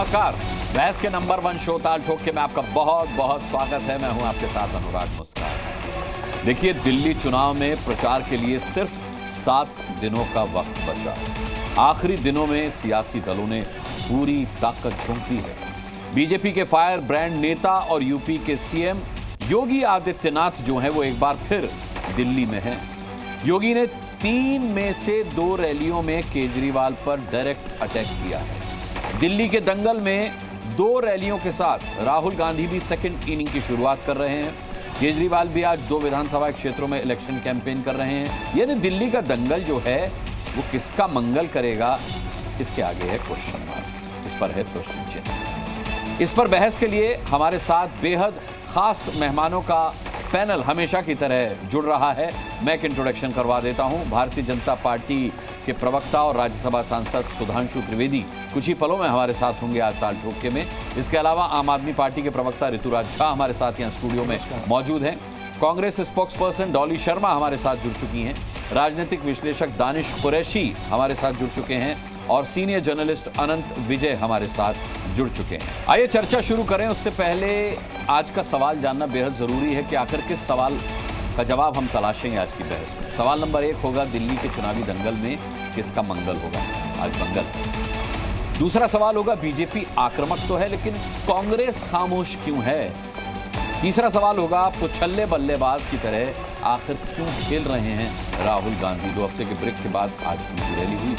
नमस्कार। बहस के नंबर 1 शो ताल ठोक के में आपका बहुत बहुत स्वागत है। मैं हूं आपके साथ अनुराग मुस्कान। देखिए, दिल्ली चुनाव में प्रचार के लिए सिर्फ 7 दिनों का वक्त बचा। आखिरी दिनों में सियासी दलों ने पूरी ताकत झोंक दी है। बीजेपी के फायर ब्रांड नेता और यूपी के सीएम योगी आदित्यनाथ जो हैं वो एक बार फिर दिल्ली में हैं। योगी ने 3 में से 2 रैलियों में केजरीवाल पर डायरेक्ट अटैक किया है। दिल्ली के दंगल में 2 रैलियों के साथ राहुल गांधी भी सेकंड इनिंग की शुरुआत कर रहे हैं। केजरीवाल भी आज 2 विधानसभा क्षेत्रों में इलेक्शन कैंपेन कर रहे हैं। यानी दिल्ली का दंगल जो है वो किसका मंगल करेगा, इसके आगे है क्वेश्चन मार्क, इस पर है प्रश्न चिन्ह। इस पर बहस के लिए हमारे साथ बेहद खास मेहमानों का पैनल हमेशा की तरह जुड़ रहा है। मैं एक इंट्रोडक्शन करवा देता हूं। भारतीय जनता पार्टी के प्रवक्ता और राज्यसभा सांसद सुधांशु त्रिवेदी कुछ ही पलों में हमारे साथ होंगे आज ताल ठोके में। इसके अलावा आम आदमी पार्टी के प्रवक्ता ऋतुराज झा हमारे साथ यहाँ स्टूडियो में मौजूद हैं। कांग्रेस स्पोक्स पर्सन डॉली शर्मा हमारे साथ जुड़ चुकी हैं। राजनीतिक विश्लेषक दानिश कुरैशी हमारे साथ जुड़ चुके हैं और सीनियर जर्नलिस्ट अनंत विजय हमारे साथ जुड़ चुके हैं। आइए चर्चा शुरू करें। उससे पहले आज का सवाल जानना बेहद जरूरी है कि आखिर किस सवाल का जवाब हम तलाशेंगे आज की बहस में। सवाल नंबर 1 होगा, दिल्ली के चुनावी दंगल में किसका मंगल होगा आज मंगल। दूसरा सवाल होगा, बीजेपी आक्रामक तो है लेकिन कांग्रेस खामोश क्यों है। तीसरा सवाल होगा, पुछल्ले बल्लेबाज की तरह आखिर क्यों खेल रहे हैं राहुल गांधी। 2 हफ्ते के ब्रेक के बाद आज उनकी रैली हुई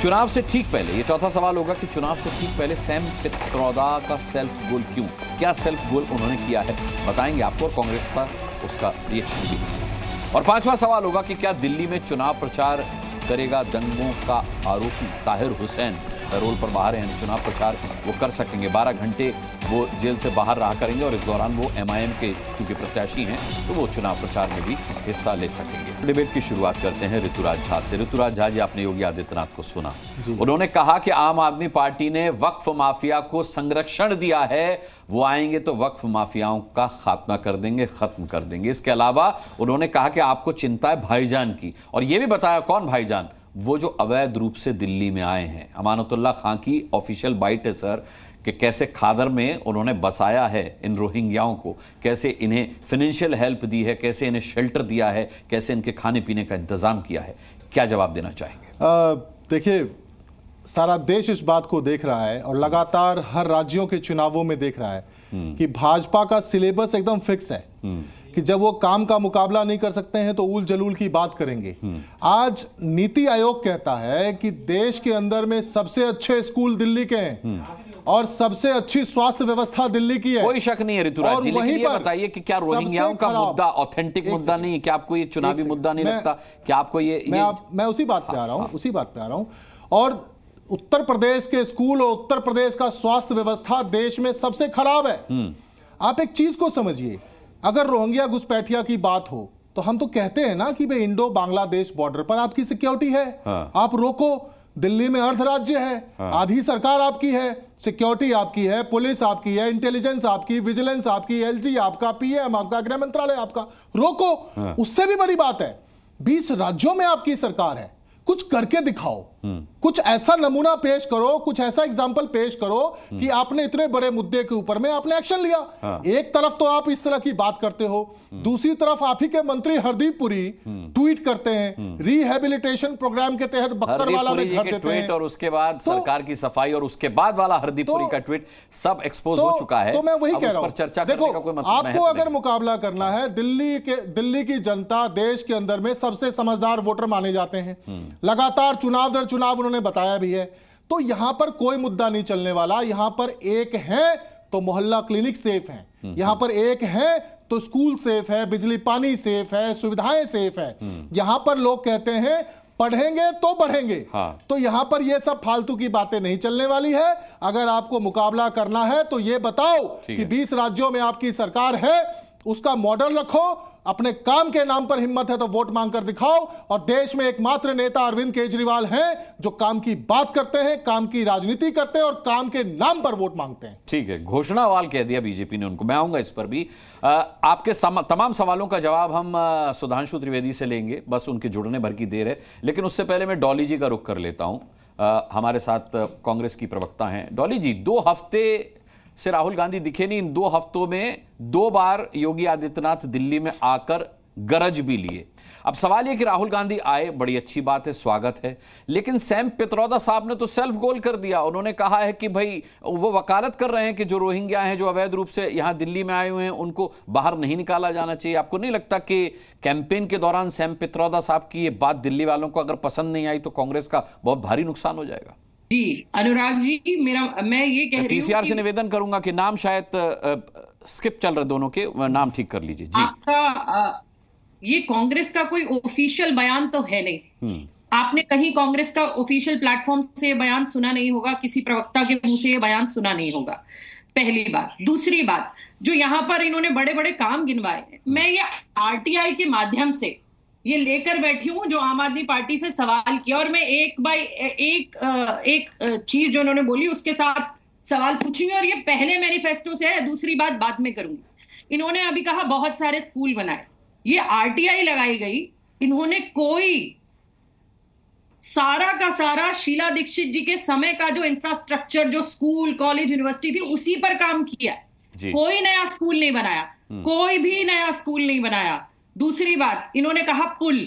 चुनाव से ठीक पहले। ये चौथा सवाल होगा कि चुनाव से ठीक पहले सैम पित्रोदा का सेल्फ गोल क्यों, क्या सेल्फ गोल उन्होंने किया है, बताएंगे आपको और कांग्रेस पर उसका रिएक्शन भी। और 5वां सवाल होगा कि क्या दिल्ली में चुनाव प्रचार करेगा दंगों का आरोपी ताहिर हुसैन। पैरोल पर बाहर हैं, चुनाव प्रचार वो कर सकेंगे। 12 घंटे वो जेल से बाहर रहा करेंगे और इस दौरान वो एमआईएम के क्योंकि प्रत्याशी हैं तो वो चुनाव प्रचार में भी हिस्सा ले सकेंगे। डिबेट की शुरुआत करते हैं ऋतुराज झा से। ऋतुराज झा जी, आपने योगी आदित्यनाथ को सुना, उन्होंने कहा कि आम आदमी पार्टी ने वक्फ माफिया को संरक्षण दिया है, वो आएंगे तो वक्फ माफियाओं का खात्मा कर देंगे, खत्म कर देंगे। इसके अलावा उन्होंने कहा कि आपको चिंता है भाईजान की, और ये भी बताया कौन भाईजान, वो जो अवैध रूप से दिल्ली में आए हैं। अमानतुल्लाह खां की ऑफिशियल बाइट है सर कि कैसे खादर में उन्होंने बसाया है इन रोहिंग्याओं को, कैसे इन्हें फाइनेंशियल हेल्प दी है, कैसे इन्हें शेल्टर दिया है, कैसे इनके खाने पीने का इंतजाम किया है। क्या जवाब देना चाहेंगे? देखिए, सारा देश इस बात को देख रहा है और लगातार हर राज्यों के चुनावों में देख रहा है कि भाजपा का सिलेबस एकदम फिक्स है कि जब वो काम का मुकाबला नहीं कर सकते हैं तो उल जलूल की बात करेंगे। आज नीति आयोग कहता है कि देश के अंदर में सबसे अच्छे स्कूल दिल्ली के हैं और सबसे अच्छी स्वास्थ्य व्यवस्था दिल्ली की है। कोई शक नहीं है ऋतुराज जी, लेकिन ये बताइए कि क्या रोहिंग्याओं का मुद्दा ऑथेंटिक मुद्दा नहीं, क्या आपको ये चुनावी मुद्दा नहीं लगता? क्या आपको ये मैं उसी बात पे आ रहा हूं। और उत्तर प्रदेश के स्कूल और उत्तर प्रदेश का स्वास्थ्य व्यवस्था देश में सबसे खराब है। आप एक चीज को समझिए, अगर रोहिंग्या घुसपैठिया की बात हो तो हम तो कहते हैं ना कि भाई इंडो बांग्लादेश बॉर्डर पर आपकी सिक्योरिटी है, आप रोको। दिल्ली में अर्ध राज्य है, आधी सरकार आपकी है, सिक्योरिटी आपकी है, पुलिस आपकी है, इंटेलिजेंस आपकी, विजिलेंस आपकी, एलजी आपका, पीएम आपका, गृह मंत्रालय आपका, रोको। उससे भी बड़ी बात है 20 राज्यों में आपकी सरकार है, कुछ करके दिखाओ, कुछ ऐसा नमूना पेश करो, कुछ ऐसा एग्जाम्पल पेश करो कि आपने इतने बड़े मुद्दे के ऊपर में आपने एक्शन लिया। एक तरफ तो आप इस तरह की बात करते हो, दूसरी तरफ आप ही के मंत्री हरदीप पुरी ट्वीट करते हैं रिहेबिलिटेशन प्रोग्राम के तहत बक्करवाला में घर देते हैं, और उसके बाद सरकार की सफाई और उसके बाद वाला हरदीप पुरी का ट्वीट सब एक्सपोज हो चुका है। तो मैं वही कह रहा हूं, चर्चा देखो, आपको अगर मुकाबला करना है, दिल्ली की जनता देश के अंदर में सबसे समझदार वोटर माने जाते हैं, लगातार चुनाव दर चुनाव उन्होंने बताया भी है, तो यहां पर कोई मुद्दा नहीं चलने वाला। यहां पर एक है तो मोहल्ला क्लिनिक सेफ है, यहां पर एक है तो स्कूल सेफ है, बिजली पानी सेफ है, सुविधाएं सेफ है। यहां पर लोग कहते हैं पढ़ेंगे तो बढ़ेंगे। तो यहां पर ये सब फालतू की बातें नहीं चलने वाली है। अगर आपको मुकाबला करना है तो ये बताओ कि 20 राज्यों में आपकी सरकार है, उसका मॉडल रखो, अपने काम के नाम पर हिम्मत है तो वोट मांगकर दिखाओ। और देश में एकमात्र नेता अरविंद केजरीवाल हैं जो काम की बात करते हैं, काम की राजनीति करते हैं और काम के नाम पर वोट मांगते हैं। ठीक है, घोषणावाल कह दिया बीजेपी ने उनको। मैं आऊंगा इस पर भी। आपके तमाम सवालों का जवाब हम सुधांशु त्रिवेदी से लेंगे, बस उनके जुड़ने भर की देर है। लेकिन उससे पहले मैं डॉली जी का रुख कर लेता हूं। हमारे साथ कांग्रेस की प्रवक्ता हैं। डॉली जी, 2 हफ्ते से राहुल गांधी दिखे नहीं। इन 2 हफ्तों में 2 बार योगी आदित्यनाथ दिल्ली में आकर गरज भी लिए। अब सवाल यह कि राहुल गांधी आए, बड़ी अच्छी बात है, स्वागत है, लेकिन सैम पित्रोदा साहब ने तो सेल्फ गोल कर दिया। उन्होंने कहा है कि भाई वो वकालत कर रहे हैं कि जो रोहिंग्या हैं, जो अवैध रूप से यहां दिल्ली में आए हुए हैं, उनको बाहर नहीं निकाला जाना चाहिए। आपको नहीं लगता कि कैंपेन के दौरान सैम पित्रोदा साहब की ये बात दिल्ली वालों को अगर पसंद नहीं आई तो कांग्रेस का बहुत भारी नुकसान हो जाएगा? जी अनुराग जी, मैं ये कह रही हूं पीसीआर से निवेदन करूंगा कि नाम शायद स्किप चल रहे दोनों के, नाम ठीक कर लीजिए जी। आपका ये कांग्रेस का कोई ऑफिशियल बयान तो है नहीं। आपने कहीं कांग्रेस का ऑफिशियल प्लेटफॉर्म से बयान सुना नहीं होगा, किसी प्रवक्ता के मुंह से ये बयान सुना नहीं होगा, पहली बात। दूसरी बात, जो यहां पर इन्होंने बड़े बड़े काम गिनवाए, मैं ये आरटीआई के माध्यम से ये लेकर बैठी हूं, जो आम आदमी पार्टी से सवाल किया, और मैं एक बाय एक चीज जो इन्होंने बोली उसके साथ सवाल पूछूंगी, और ये पहले मैनिफेस्टो से है, दूसरी बात बाद में करूंगी। इन्होंने अभी कहा बहुत सारे स्कूल बनाए, ये आरटीआई लगाई गई, इन्होंने कोई सारा का सारा शीला दीक्षित जी के समय का जो इंफ्रास्ट्रक्चर, जो स्कूल कॉलेज यूनिवर्सिटी थी, उसी पर काम किया। कोई नया स्कूल नहीं बनाया, कोई भी नया स्कूल नहीं बनाया। दूसरी बात, इन्होंने कहा पुल,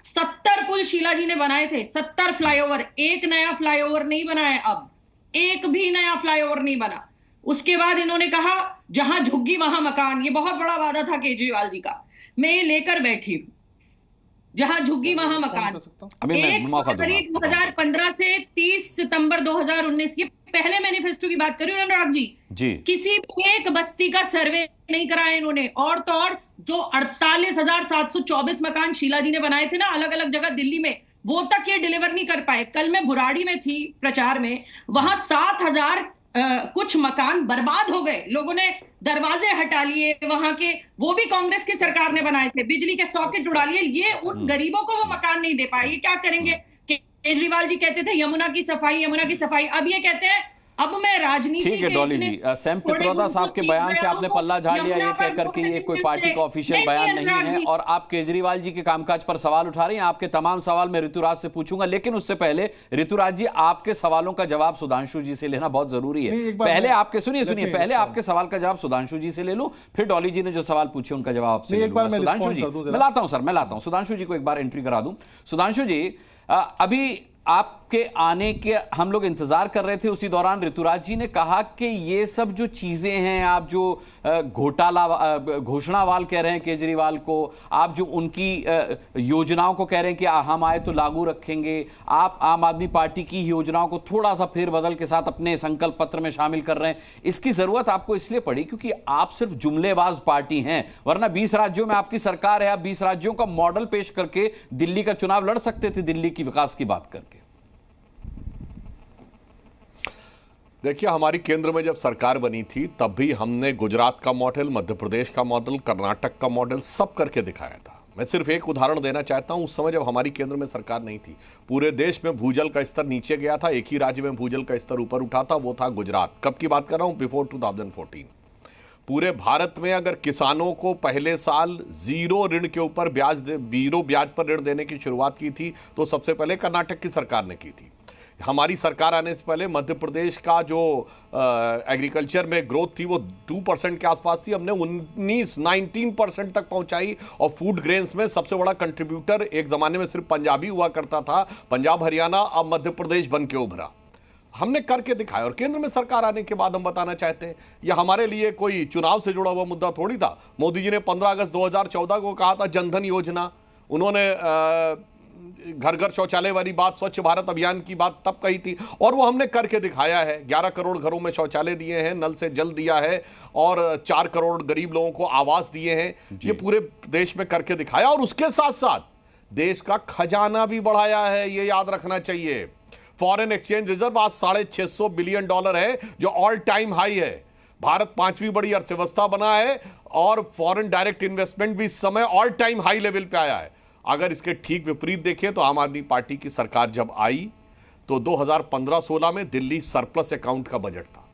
70 पुल शीला जी ने बनाए थे, 70 फ्लाईओवर, एक नया फ्लाईओवर नहीं बनाया, अब एक भी नया फ्लाईओवर नहीं बना। उसके बाद इन्होंने कहा जहां झुग्गी वहां मकान, ये बहुत बड़ा वादा था केजरीवाल जी का, मैं ये लेकर बैठी हूं, जहां झुग्गी वहां मकान। 1 फरवरी 2015 से 30 सितंबर 2019 के पहले मैनिफेस्टो की बात करी अनुराग जी, किसी एक बस्ती का सर्वे नहीं कराया इन्होंने। और तो और जो 48,724 मकान शीला जी ने बनाए थे ना अलग अलग जगह दिल्ली में, वो तक ये डिलीवर नहीं कर पाए। कल मैं बुराड़ी में थी प्रचार में, वहां 7,000 कुछ मकान बर्बाद हो गए, लोगों ने दरवाजे हटा लिए वहां के, वो भी कांग्रेस की सरकार ने बनाए थे, बिजली के सॉकेट उड़ा लिए। ये उन गरीबों को वो मकान नहीं दे पाए, ये क्या करेंगे? केजरीवाल जी कहते थे यमुना की सफाई, यमुना की सफाई, अब ये कहते हैं अब मैं राजनीति। ठीक है डॉली जी, सैम पित्रोदा साहब के बयान से आपने पल्ला झाड़ लिया ये कहकर कि ये कोई पार्टी का ऑफिशियल बयान नहीं है, और आप केजरीवाल जी के कामकाज पर सवाल उठा रही हैं। आपके तमाम सवाल मैं ऋतुराज से पूछूंगा, लेकिन उससे पहले ऋतुराज जी, आपके सवालों का जवाब सुधांशु जी से लेना बहुत जरूरी है। पहले आपके सुनिए पहले आपके सवाल का जवाब सुधांशु जी से ले लूं, फिर डॉली जी ने जो सवाल पूछे उनका जवाब आपसे। सुधांशु जी मैं लाता हूं, सर मैं लाता हूं, सुधांशु जी को एक बार एंट्री करा दूं। सुधांशु जी, अभी आपके आने के हम लोग इंतजार कर रहे थे, उसी दौरान ऋतुराज जी ने कहा कि ये सब जो चीजें हैं, आप जो घोटाला घोषणावाल कह रहे हैं केजरीवाल को, आप जो उनकी योजनाओं को कह रहे हैं कि हम आए तो लागू रखेंगे, आप आम आदमी पार्टी की योजनाओं को थोड़ा सा फेरबदल के साथ अपने संकल्प पत्र में शामिल कर रहे हैं, इसकी जरूरत आपको इसलिए पड़ी क्योंकि आप सिर्फ जुमलेबाज पार्टी हैं, वरना 20 राज्यों में आपकी सरकार है, आप 20 राज्यों का मॉडल पेश करके दिल्ली का चुनाव लड़ सकते थे, दिल्ली की विकास की बात करके। देखिए, हमारी केंद्र में जब सरकार बनी थी तब भी हमने गुजरात का मॉडल, मध्य प्रदेश का मॉडल, कर्नाटक का मॉडल सब करके दिखाया था। मैं सिर्फ एक उदाहरण देना चाहता हूं। उस समय जब हमारी केंद्र में सरकार नहीं थी, पूरे देश में भूजल का स्तर नीचे गया था, एक ही राज्य में भूजल का स्तर ऊपर उठा था, वो था गुजरात। कब की बात कर रहा हूं? बिफोर 2014। पूरे भारत में अगर किसानों को पहले साल 0 ऋण के ऊपर जीरो ब्याज पर ऋण देने की शुरुआत की थी तो सबसे पहले कर्नाटक की सरकार ने की थी। हमारी सरकार आने से पहले मध्य प्रदेश का जो एग्रीकल्चर में ग्रोथ थी वो 2% के आसपास थी, हमने 19% तक पहुंचाई। और फूड ग्रेन्स में सबसे बड़ा कंट्रीब्यूटर एक जमाने में सिर्फ पंजाबी हुआ करता था, पंजाब हरियाणा, अब मध्य प्रदेश बन के उभरा। हमने करके दिखाया। और केंद्र में सरकार आने के बाद हम बताना चाहते हैं, यह हमारे लिए कोई चुनाव से जुड़ा हुआ मुद्दा थोड़ी था। मोदी जी ने 15 अगस्त 2014 को कहा था जनधन योजना, उन्होंने घर घर शौचालय वाली बात, स्वच्छ भारत अभियान की बात तब कही थी, और वो हमने करके दिखाया है। 11 करोड़ घरों में शौचालय दिए हैं, नल से जल दिया है, और 4 करोड़ गरीब लोगों को आवास दिए हैं। ये पूरे देश में करके दिखाया, और उसके साथ साथ देश का खजाना भी बढ़ाया है, ये याद रखना चाहिए। फॉरेन एक्सचेंज रिजर्व आज $650 बिलियन है, जो ऑल टाइम हाई है। भारत 5वीं बड़ी अर्थव्यवस्था बना है, और फॉरेन डायरेक्ट इन्वेस्टमेंट भी इस समय ऑल टाइम हाई लेवल पे आया है। अगर इसके ठीक विपरीत देखें तो आम आदमी पार्टी की सरकार जब आई तो 2015-16 में दिल्ली सरप्लस अकाउंट का बजट था।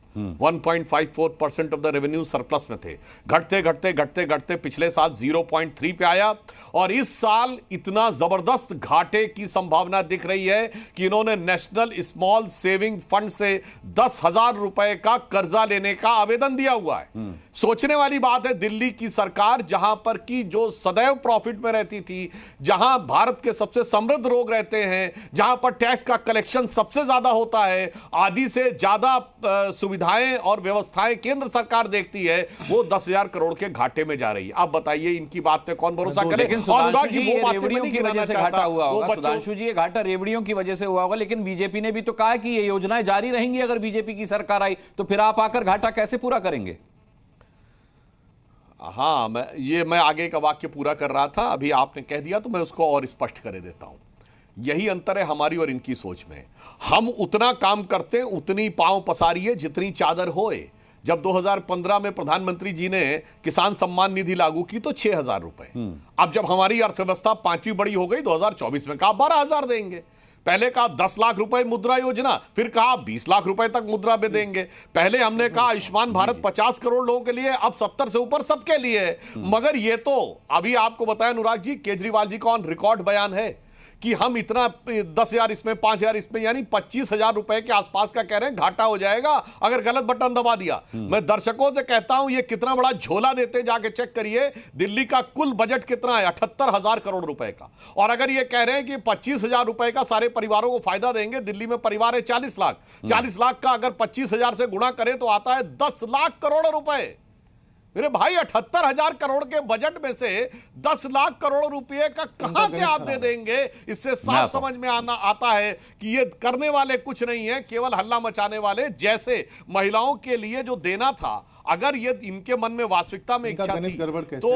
1.54% ऑफ द रेवेन्यू सरप्लस में थे, घटते घटते घटते घटते पिछले साल 0.3 पे आया और इस साल इतना जबरदस्त घाटे की संभावना दिख रही है कि इन्होंने नेशनल स्मॉल सेविंग फंड से 10,000 रुपए का कर्जा लेने का आवेदन दिया हुआ है। सोचने वाली बात है, दिल्ली की सरकार जहां पर की जो सदैव प्रॉफिट में रहती थी, जहां भारत के सबसे समृद्ध लोग रहते हैं, जहां पर टैक्स का कलेक्शन सबसे ज्यादा होता है, आदि से ज्यादा सुविधाएं और व्यवस्थाएं केंद्र सरकार देखती है, वो 10,000 करोड़ के घाटे में जा रही है। आप बताइए इनकी बात पे कौन भरोसा करे? रेवड़ियों की वजह से घाटा हुआ होगा। सुधांशु जी, ये घाटा रेवड़ियों की वजह से हुआ होगा, लेकिन बीजेपी ने भी तो कहा कि ये योजनाएं जारी रहेंगी अगर बीजेपी की सरकार आई, तो फिर आप आकर घाटा कैसे पूरा करेंगे? हाँ, मैं आगे का वाक्य पूरा कर रहा था, अभी आपने कह दिया तो मैं उसको और स्पष्ट कर देता हूं। यही अंतर है हमारी और इनकी सोच में। हम उतना काम करते, उतनी पांव पसारिए जितनी चादर होए। जब 2015 में प्रधानमंत्री जी ने किसान सम्मान निधि लागू की तो 6,000 रुपए। अब जब हमारी अर्थव्यवस्था 5वीं बड़ी हो गई 2024 में, कहा 12,000 देंगे। पहले कहा 10 लाख रुपए मुद्रा योजना, फिर कहा 20 लाख रुपए तक मुद्रा में देंगे। पहले हमने कहा आयुष्मान भारत 50 करोड़ लोगों के लिए, अब 70 से ऊपर सबके लिए। मगर ये तो अभी आपको बताया अनुराग जी, केजरीवाल जी का ऑन रिकॉर्ड बयान है कि हम इतना 10,000 इसमें, 5,000 इसमें, यानी 25,000 रुपए के आसपास का कह रहे हैं घाटा हो जाएगा अगर गलत बटन दबा दिया। मैं दर्शकों से कहता हूं ये कितना बड़ा झोला देते, जाके चेक करिए। दिल्ली का कुल बजट कितना है? 78,000 करोड़ रुपए का। और अगर ये कह रहे हैं कि 25,000 रुपए का सारे परिवारों को फायदा देंगे, दिल्ली में परिवार है 40 लाख, 40 लाख का अगर 25,000 से गुणा करें तो आता है 10 लाख करोड़ रुपए। मेरे भाई 78,000 करोड़ के बजट में से 10 लाख करोड़ रुपए का कहां से आप दे देंगे? इससे साफ समझ में आता है कि ये करने वाले कुछ नहीं है, केवल हल्ला मचाने वाले। जैसे महिलाओं के लिए जो देना था, अगर ये इनके मन में वास्तविकता में इच्छा थी तो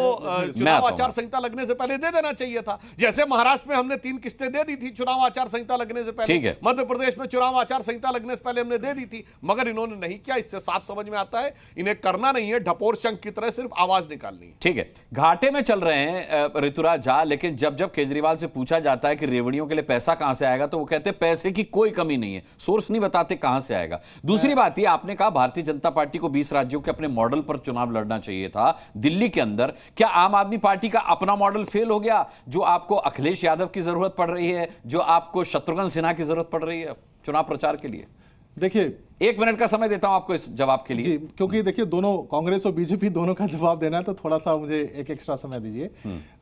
चुनाव आचार संहिता लगने से पहले दे देना चाहिए था। जैसे महाराष्ट्र में हमने 3 किस्तें दे दी थी चुनाव आचार संहिता लगने से पहले, मध्य प्रदेश में चुनाव आचार संहिता लगने से पहले हमने दे दी थी, मगर इन्होंने नहीं किया। इससे साफ समझ में आता है इन्हें करना नहीं है, ढपोर शंख की तरह सिर्फ आवाज निकालनी है। ठीक है, घाटे में चल रहे हैं ऋतुराज झा, लेकिन जब जब केजरीवाल से पूछा जाता है कि रेवड़ियों के लिए पैसा कहां से आएगा तो वो कहते हैं पैसे की कोई कमी नहीं है, सोर्स नहीं बताते कहां से आएगा। दूसरी बात ये, आपने कहा भारतीय जनता पार्टी को 20 राज्यों के अपने मॉडल पर चुनाव लड़ना चाहिए था। दिल्ली के अंदर क्या आम आदमी पार्टी का अपना मॉडल फेल हो गया, जो आपको अखिलेश यादव की जरूरत पड़ रही है, जो आपको शत्रुघ्न सिन्हा की जरूरत पड़ रही है चुनाव प्रचार के लिए? देखिए, 1 मिनट का समय देता हूं आपको इस जवाब के लिए जी, क्योंकि देखिए दोनों कांग्रेस और बीजेपी दोनों का जवाब देना है, तो थोड़ा सा मुझे एक एक्स्ट्रा समय दीजिए।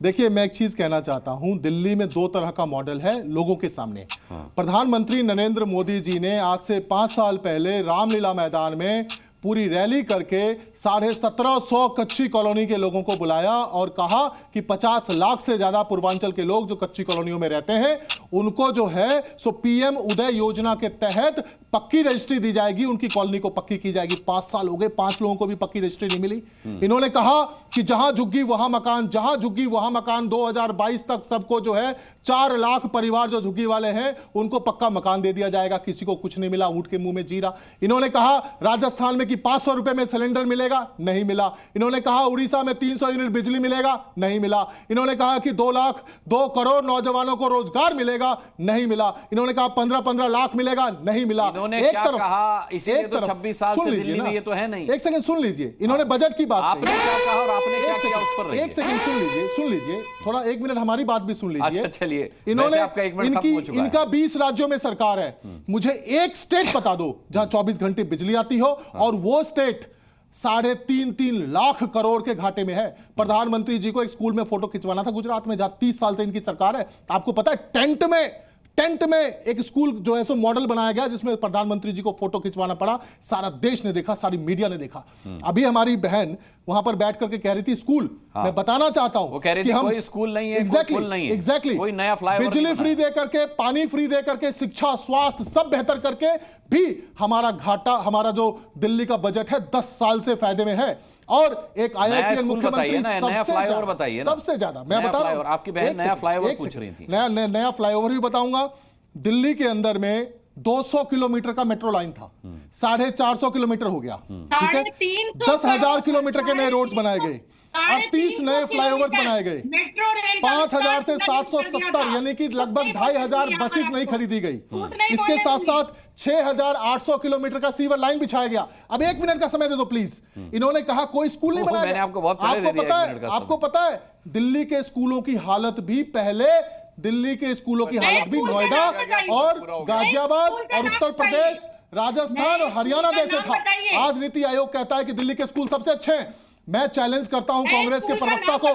देखिए, मैं एक चीज कहना चाहता हूं, दिल्ली में 2 तरह का मॉडल है लोगों के सामने। प्रधानमंत्री नरेंद्र मोदी जी ने आज से 5 साल पहले रामलीला मैदान में पूरी रैली करके 1750 कच्ची कॉलोनी के लोगों को बुलाया और कहा कि 50 लाख से ज्यादा पूर्वांचल के लोग जो कच्ची कॉलोनियों में रहते हैं, उनको जो है सो पीएम उदय योजना के तहत पक्की रजिस्ट्री दी जाएगी, उनकी कॉलोनी को पक्की की जाएगी। 5 साल हो गए, 5 लोगों को भी पक्की रजिस्ट्री नहीं मिली। इन्होंने कहा कि जहां झुग्गी वहां मकान, जहां झुग्गी वहां मकान। 2022 तक सबको जो है 4 लाख परिवार जो झुग्गी वाले हैं उनको पक्का मकान दे दिया जाएगा। किसी को कुछ नहीं मिला, ऊंट के मुंह में जीरा। इन्होंने कहा राजस्थान में कि 500 रुपए में सिलेंडर मिलेगा, नहीं मिला। इन्होंने कहा उड़ीसा में 300 यूनिट बिजली मिलेगा, नहीं मिला। इन्होंने कहा कि 2 करोड़ नौजवानों को रोजगार मिलेगा, नहीं मिला। इन्होंने कहा 15-15 लाख मिलेगा, नहीं मिला। एक तरफ कहा, इसीलिए तो 26 साल से दिल्ली में ये तो है नहीं। एक सेकंड सुन लीजिए, इन्होंने बजट की बात आपने क्या कहा और आपने क्या किया उस पर एक सेकंड सुन लीजिए थोड़ा, 1 मिनट हमारी बात भी सुन लीजिए। अच्छा चलिए, इन्होंने आपका 1 मिनट खत्म हो चुका है। इनका 20 राज्यों में सरकार है, मुझे एक स्टेट बता दो जहां 24 घंटे बिजली आती हो, और वो स्टेट 3.5 लाख करोड़ के घाटे में है। प्रधानमंत्री जी को एक स्कूल में फोटो खिंचवाना था गुजरात में, जहां 30 साल से इनकी सरकार है। आपको पता है टेंट में एक स्कूल जो है सो मॉडल बनाया गया, जिसमें प्रधानमंत्री जी को फोटो खिंचवाना पड़ा। सारा देश ने देखा, सारी मीडिया ने देखा। अभी हमारी बहन वहां पर बैठ करके कह रही थी स्कूल। मैं बताना चाहता हूं कि हम कोई स्कूल नहीं है, एग्जैक्टली कोई नया फ्लाईओवर, बिजली फ्री दे करके, पानी फ्री दे करके, शिक्षा, स्वास्थ्य सब बेहतर करके भी हमारा घाटा, हमारा जो दिल्ली का बजट है 10 साल से फायदे में है। और एक IIT मुख्यमंत्री सबसे ज्यादा, मैं बता रहा हूं, आपकी बहन नया फ्लाईओवर पूछ रही थी। नया फ्लाईओवर भी बताऊंगा। दिल्ली के अंदर में 200 किलोमीटर का मेट्रो लाइन था, 450 किलोमीटर हो गया, ठीक है। 10,000 किलोमीटर के नए रोड्स बनाए गए, 38 नए फ्लाईओवर्स बनाए गए, 5,000 से 770 यानी कि लगभग 2,500 बसेस नहीं खरीदी गई। इसके साथ साथ 6,800 किलोमीटर का सीवर लाइन बिछाया गया। अब 1 मिनट का समय दे दो प्लीज। इन्होंने कहा कोई स्कूल नहीं बनाया। मैंने आपको बहुत पहले दे दिया, 1 मिनट का समय। आपको पता है दिल्ली के स्कूलों की हालत भी पहले, दिल्ली के स्कूलों की हालत भी नोएडा और गाजियाबाद और उत्तर प्रदेश, राजस्थान और हरियाणा जैसे था। आज नीति आयोग कहता है कि दिल्ली के स्कूल सबसे अच्छे हैं। मैं चैलेंज करता हूं कांग्रेस के प्रवक्ता को,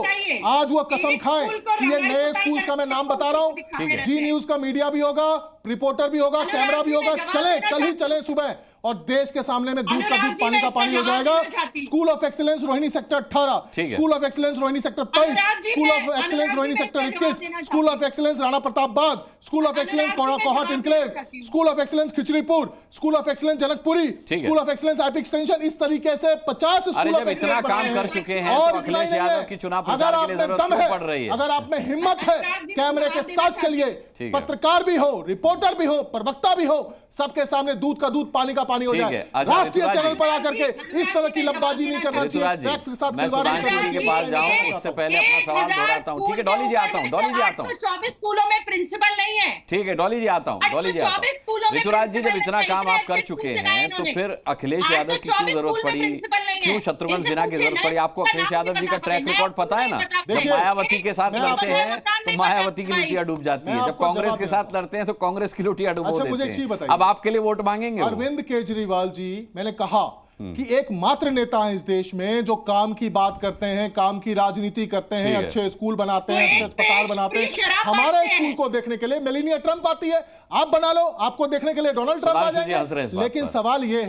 आज वो कसम खाएं कि ये नए स्कूल्स का मैं नाम बता रहा हूं, जी न्यूज का मीडिया भी होगा, रिपोर्टर भी होगा, कैमरा भी होगा, चले कल ही चले सुबह, और देश के सामने में दूध का दूध पानी का पानी हो जाएगा। School of excellence Rohini sector 18, school of excellence Rohini sector 23, school of excellence Rohini sector 21, school of excellence Rana Pratapbagh, school of excellence Kohat enclave, school of excellence Khichripur, school of excellence Janakpuri, school of excellence IP extension. इस तरीके से 50 स्कूल ऑफ इतना काम कर चुके हैं तो अखिलेश यादव की चुनाव प्रचार के लिए जरूरत क्यों पड़ रही है? अगर आप में हिम्मत है, कैमरे के साथ चलिए, पत्रकार भी हो, रिपोर्टर भी हो, प्रवक्ता भी हो, सबके सामने दूध का दूध पानी का पानी हो जाए। राष्ट्रीय चैनल पर आकर के इस तरह की लब्बाजी नहीं करना चाहिए। फैक्ट्स के साथ मैं सुधांशु जी के पास जाऊं उससे पहले अपना सवाल दोहराता हूं। ठीक है डॉली जी आता हूं, डॉली जी आता हूं। 24 स्कूलों में प्रिंसिपल नहीं है। ठीक है डॉली जी आता हूं, डॉली जी आता हूं। ऋतुराज जी, जब इतना काम आप कर चुके हैं तो फिर अखिलेश यादव की क्यों जरूरत पड़ी, क्यों शत्रुघ्न सिन्हा की जरूरत पड़ी? आपको अखिलेश यादव जी का ट्रैक रिकॉर्ड पता है ना, जब मायावती के साथ लड़ते हैं तो मायावती की लुटिया डूब जाती है, जब कांग्रेस के साथ लड़ते हैं तो कांग्रेस की लुटिया डूब देते हैं। अब आपके लिए वोट मांगेंगे अरविंद केजरीवाल जी। मैंने कहा कि एकमात्र नेता है इस देश में जो काम की बात करते हैं, काम की राजनीति करते हैं, अच्छे स्कूल बनाते हैं, अच्छे अस्पताल बनाते हैं। हमारे स्कूल को देखने के लिए मेलानिया ट्रंप आती है, आप बना लो, आपको देखने के लिए डोनाल्ड ट्रंप आ जाएंगे। लेकिन सवाल ये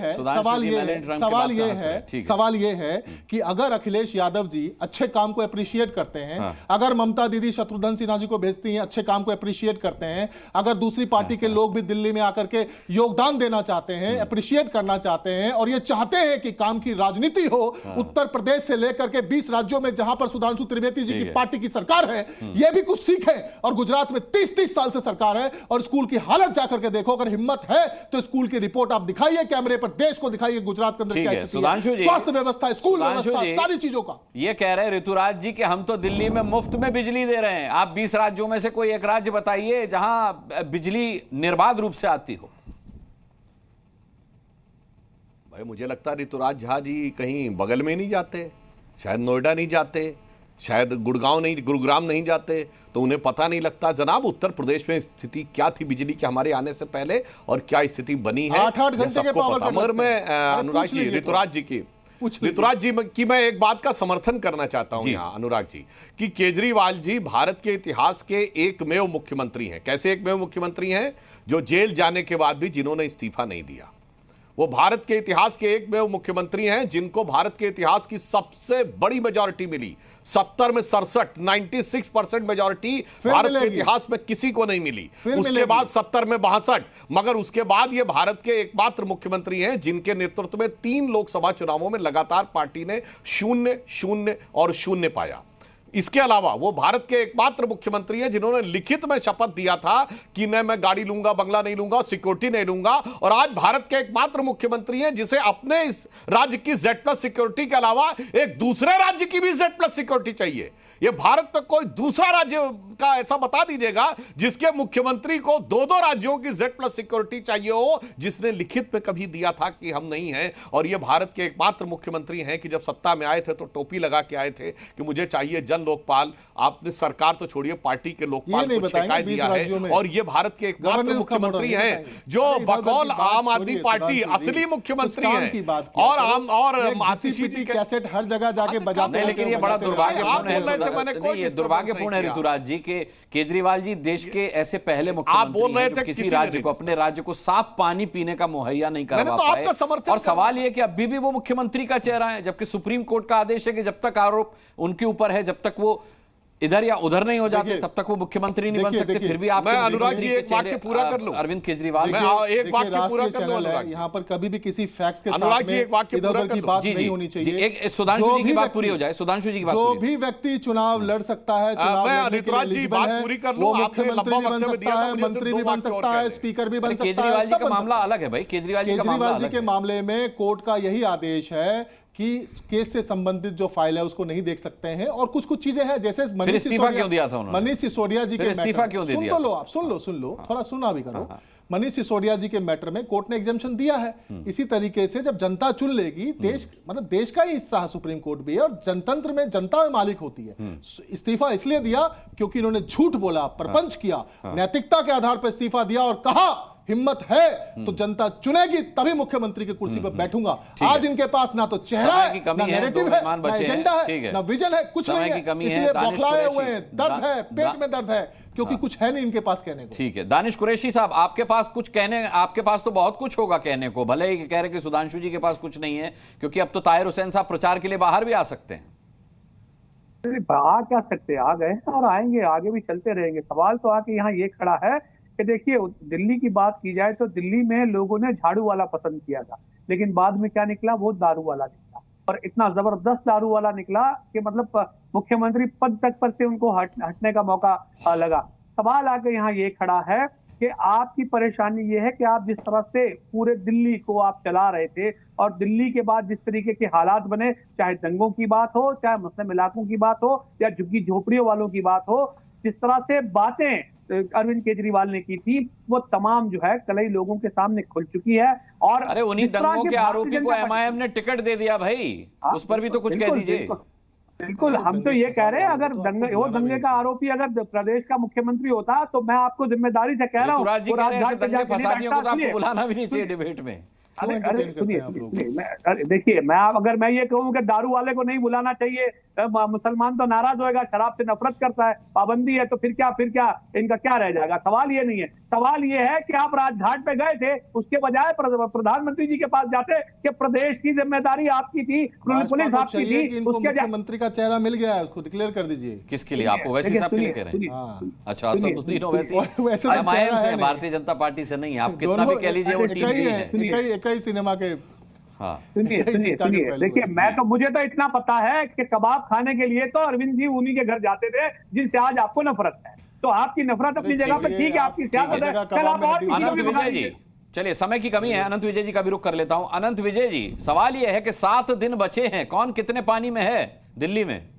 है कि अगर अखिलेश यादव जी अच्छे काम को अप्रिशिएट करते हैं, अगर ममता दीदी शत्रुघ्न सिन्हा जी को भेजती हैं, अच्छे काम को अप्रिशिएट करते हैं, अगर दूसरी पार्टी के लोग भी दिल्ली में आकर के योगदान देना चाहते हैं, अप्रिशिएट करना चाहते हैं और ये चाहते हैं कि काम की राजनीति हो, उत्तर प्रदेश से लेकर के 20 राज्यों में जहां पर सुधांशु त्रिवेदी जी की पार्टी की सरकार है, ये भी कुछ सीखें। और गुजरात में 30-30 साल से सरकार है और स्कूल की हालत जाकर के देखो। अगर हिम्मत है तो स्कूल की रिपोर्ट आप दिखाइए, कैमरे पर देश को दिखाइए गुजरात के अंदर क्या स्थिति है, स्वास्थ्य व्यवस्था, स्कूल व्यवस्था, सारी चीजों का। ये कह रहे हैं ऋतुराज जी कि हम तो दिल्ली में मुफ्त में बिजली दे रहे हैं। आप 20 राज्यों में से कोई एक राज्य बताइए जहां बिजली निर्बाध रूप से आती हो। भाई मुझे लगता है ऋतुराज झा जी कहीं बगल में नहीं जाते, शायद नोएडा नहीं जाते, शायद गुरुग्राम नहीं जाते, तो उन्हें पता नहीं लगता। जनाब उत्तर प्रदेश में स्थिति क्या थी बिजली के हमारे आने से पहले और क्या स्थिति बनी है, 8-8 घंटे के पावर कट। मगर मैं अनुराग जी, ऋतुराज जी की मैं एक बात का समर्थन करना चाहता हूं यहाँ अनुराग जी, कि केजरीवाल जी भारत के इतिहास के एकमेव मुख्यमंत्री हैं। कैसे एकमेव मुख्यमंत्री हैं? जो जेल जाने के बाद भी जिन्होंने इस्तीफा नहीं दिया। वो भारत के इतिहास के एकमेव मुख्यमंत्री हैं जिनको भारत के इतिहास की सबसे बड़ी मेजॉरिटी मिली। 70 में 67, 96% मेजॉरिटी भारत के इतिहास में किसी को नहीं मिली। उसके बाद 70 में 62, मगर उसके बाद ये भारत के एकमात्र मुख्यमंत्री हैं जिनके नेतृत्व में 3 लोकसभा चुनावों में लगातार पार्टी ने 0, 0 और 0 पाया। इसके अलावा वो भारत के एकमात्र मुख्यमंत्री हैं जिन्होंने लिखित में शपथ दिया था कि न मैं गाड़ी लूंगा, बंगला नहीं लूंगा, सिक्योरिटी नहीं लूंगा। और आज भारत के एकमात्र मुख्यमंत्री हैं जिसे अपने इस राज्य की Z+ सिक्योरिटी के अलावा एक दूसरे राज्य की भी Z+ सिक्योरिटी चाहिए। ये भारत में कोई दूसरा राज्य का ऐसा बता दीजिएगा जिसके मुख्यमंत्री को 2-2 राज्यों की Z+ सिक्योरिटी चाहिए हो, जिसने लिखित में कभी दिया था कि हम नहीं हैं। और ये भारत के एकमात्र मुख्यमंत्री हैं कि जब सत्ता में आए थे तो टोपी लगा के आए थे कि मुझे चाहिए लोकपाल। आपने सरकार तो छोड़िए, पार्टी के लोकपाल को शिकायत दिया है। और ये भारत के एकमात्र मुख्यमंत्री हैं जो बकौल आम आदमी पार्टी असली मुख्यमंत्री हैं। और आम और आशीष जी कैसेट हर जगह जाके बजाते हैं। लेकिन ये बड़ा दुर्भाग्यपूर्ण है, दुर्भाग्यपूर्ण है ऋतुराज जी के केजरीवाल जी देश के ऐसे पहले मुख्यमंत्री हैं जो किसी राज्य को, अपने राज्य को साफ पानी पीने का मुहैया नहीं करवा पाए। और सवाल ये कि अभी भी वो मुख्यमंत्री का चेहरा है, जबकि सुप्रीम कोर्ट का आदेश है कि जब तक आरोप उनके ऊपर है, जब तक वो इधर या उधर नहीं हो जाते तब तक वो मुख्यमंत्री नहीं बन सकते। फिर भी आप मैं अनुराग जी एक वाक्य पूरा कर लूं। अरविंद केजरीवाल मैं एक वाक्य पूरा कर लूं। यहाँ पर कभी भी किसी फैक्ट के अनुराग जी एक वाक्य पूरा की बात नहीं होनी चाहिए। एक सुधांशु जी की बात पूरी हो जाए। सुधांशु जी की बात, जो भी व्यक्ति चुनाव लड़ सकता है, ऋतुराज जी बात पूरी कर लो। मुख्यमंत्री भी बन सकता है, मंत्री भी बन सकता है, स्पीकर भी बन सकता है। केजरीवाल जी का मामला अलग है भाई। केजरीवाल जी के मामले में कोर्ट का यही आदेश है कि केस से संबंधित जो फाइल है उसको नहीं देख सकते हैं, और कुछ कुछ चीजें हैं जैसे मनीष सिसोदिया जी के इस्तीफा क्यों दे दिया? सुन तो लो आप, सुन लो थोड़ा सुना भी करो। मनीष सिसोदिया जी के मैटर में कोर्ट ने एग्जेम्पशन दिया है। इसी तरीके से जब जनता चुन लेगी, देश मतलब देश का ही हिस्सा है सुप्रीम कोर्ट भी है, और जनतंत्र में जनता में मालिक होती है। इस्तीफा इसलिए दिया क्योंकि इन्होंने झूठ बोला, प्रपंच किया, नैतिकता के आधार पर इस्तीफा दिया और कहा हिम्मत है तो जनता चुनेगी तभी मुख्यमंत्री की कुर्सी पर बैठूंगा। आज इनके पास ना तो चेहरा है, ना नैरेटिव है, ना एजेंडा है, ना विजन है, कुछ नहीं है, इसलिए बौखलाए हुए हैं, दर्द है, पेट में दर्द है, क्योंकि कुछ है नहीं इनके पास कहने को। ठीक है, दानिश कुरैशी साहब, आपके पास कुछ कहने, आपके पास तो बहुत कुछ होगा कहने को, भले ही कह रहे कि सुधांशु जी के पास कुछ नहीं है, क्योंकि अब तो ताहिर हुसैन साहब प्रचार के लिए बाहर भी आ सकते हैं। आ क्या सकते, आ गए और आएंगे, आगे भी चलते रहेंगे। सवाल तो आके यहाँ ये खड़ा है कि देखिए, दिल्ली की बात की जाए तो दिल्ली में लोगों ने झाड़ू वाला पसंद किया था, लेकिन बाद में क्या निकला, वो दारू वाला निकला, और इतना जबरदस्त दारू वाला निकला कि मतलब मुख्यमंत्री पद तक पर से उनको हटने का मौका लगा। सवाल आके यहाँ ये खड़ा है कि आपकी परेशानी ये है कि आप जिस तरह से पूरे दिल्ली को आप चला रहे थे, और दिल्ली के बाद जिस तरीके के हालात बने, चाहे दंगों की बात हो, चाहे मुस्लिम इलाकों की बात हो, या झुग्गी झोपड़ियों वालों की बात हो, जिस तरह से बातें अरविंद केजरीवाल ने की थी, वो तमाम जो है कई लोगों के सामने खुल चुकी है। और अरे उन्हीं दंगों के आरोपी को एमआईएम ने टिकट दे दिया भाई, उस पर भी तो कुछ कह दीजिए। बिल्कुल, हम तो ये कह रहे हैं, अगर दंगे का आरोपी अगर प्रदेश का मुख्यमंत्री होता तो मैं आपको जिम्मेदारी से कह रहा हूँ, फसादियों को तो आपको बुलाना भी नहीं चाहिए डिबेट में। देखिए, अगर मैं ये कहूँ कि दारू वाले को नहीं बुलाना चाहिए, मुसलमान तो नाराज होएगा, शराब से नफरत करता है, पाबंदी है, तो फिर क्या इनका क्या रह जाएगा। सवाल ये नहीं है, सवाल ये है कि आप राजघाट पे गए थे, उसके बजाय प्रधानमंत्री जी के पास जाते कि प्रदेश की जिम्मेदारी आपकी थी, पुलिस आपकी थी, उसके मुख्यमंत्री का चेहरा मिल गया है, उसको डिक्लेयर कर दीजिए। किसके लिए? आप ओवैसी साहब के लिए कह रहे हैं? अच्छा, असदुद्दीन ओवैसी एमआईएम से, भारतीय जनता पार्टी से नहीं, आप कितना भी कह लीजिए वो टीम ही है, कई सिनेमा के। सुनिए, देखिए, मुझे तो इतना पता है कि कबाब खाने के लिए तो अरविंद जी उन्हीं के घर जाते थे जिनसे आज आपको नफरत है। तो आपकी नफरत अपनी जगह पे ठीक है, आपकी सियासत है। अनंत विजय जी, चलिए समय की कमी है, अनंत विजय जी का भी रुख कर लेता हूं। अनंत विजय जी, सवाल यह है कि 7 दिन बचे हैं, कौन कितने पानी में है दिल्ली में?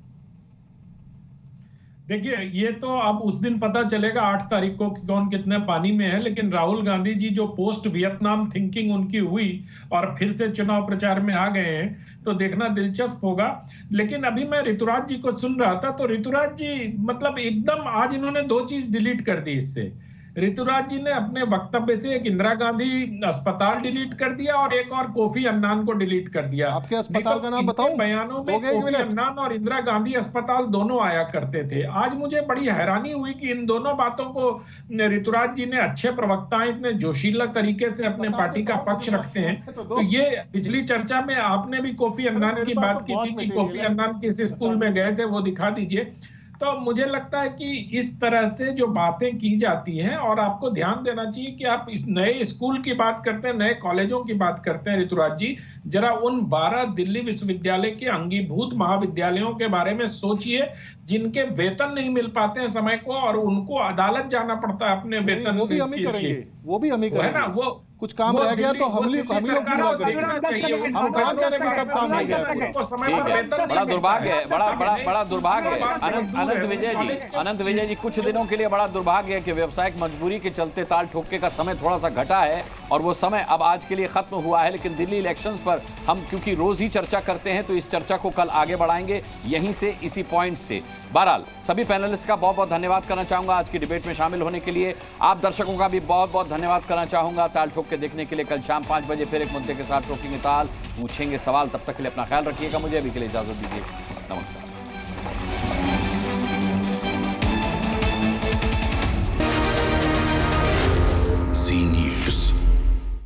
देखिए, ये तो अब उस दिन पता चलेगा 8 तारीख को कि कौन कितने पानी में है, लेकिन राहुल गांधी जी जो पोस्ट वियतनाम थिंकिंग उनकी हुई और फिर से चुनाव प्रचार में आ गए हैं, तो देखना दिलचस्प होगा। लेकिन अभी मैं ऋतुराज जी को सुन रहा था, तो ऋतुराज जी मतलब एकदम आज इन्होंने 2 चीज डिलीट कर दी इससे। ऋतुराज जी ने अपने वक्तव्य से एक इंदिरा गांधी अस्पताल डिलीट कर दिया और एक और कोफी अन्नान को डिलीट कर दिया। आपके अस्पताल का नाम बताऊं? बयानों में कोफी अन्नान और इंदिरा गांधी अस्पताल दोनों आया करते थे। आज मुझे बड़ी हैरानी हुई कि इन दोनों बातों को ऋतुराज जी ने, अच्छे प्रवक्ता इतने जोशीला तरीके से अपने पार्टी का पक्ष रखते हैं। तो ये पिछली चर्चा में आपने भी कोफी अन्नान की बात की थी कि कोफी अन्नान किस स्कूल में गए थे, वो दिखा दीजिए। तो मुझे लगता है कि इस तरह से जो बातें की जाती हैं, और आपको ध्यान देना चाहिए कि आप इस नए स्कूल की बात करते हैं, नए कॉलेजों की बात करते हैं ऋतुराज जी, जरा उन 12 दिल्ली विश्वविद्यालय के अंगीभूत महाविद्यालयों के बारे में सोचिए जिनके वेतन नहीं मिल पाते हैं समय को, और उनको अदालत जाना पड़ता है अपने वेतन वो भी हम ही करेंगे, वो भी हम ही करेंगे। है ना, वो कुछ काम रह गया तो हम लोग पूरा करेंगे। हम काम करेंगे, सब काम रह गया। बड़ा दुर्भाग्य है, बड़ा दुर्भाग्य है। अनंत विजय जी, कुछ दिनों के लिए बड़ा दुर्भाग्य है कि व्यवसायिक मजबूरी के चलते ताल ठोके का समय थोड़ा सा घटा है, और वो समय अब आज के लिए खत्म हुआ है। लेकिन दिल्ली इलेक्शंस पर हम क्योंकि रोज ही चर्चा करते हैं, तो इस चर्चा को कल आगे बढ़ाएंगे यहीं से, इसी पॉइंट से। बहरहाल सभी पैनलिस्ट का बहुत बहुत धन्यवाद करना चाहूंगा आज की डिबेट में शामिल होने के लिए। आप दर्शकों का भी बहुत बहुत धन्यवाद करना चाहूंगा ताल ठोक के देखने के लिए। कल शाम 5 बजे फिर एक मुद्दे के साथ ठोकेंगे ताल, पूछेंगे सवाल। तब तक के लिए अपना ख्याल रखिएगा। मुझे अभी के लिए इजाजत दीजिए, नमस्कार।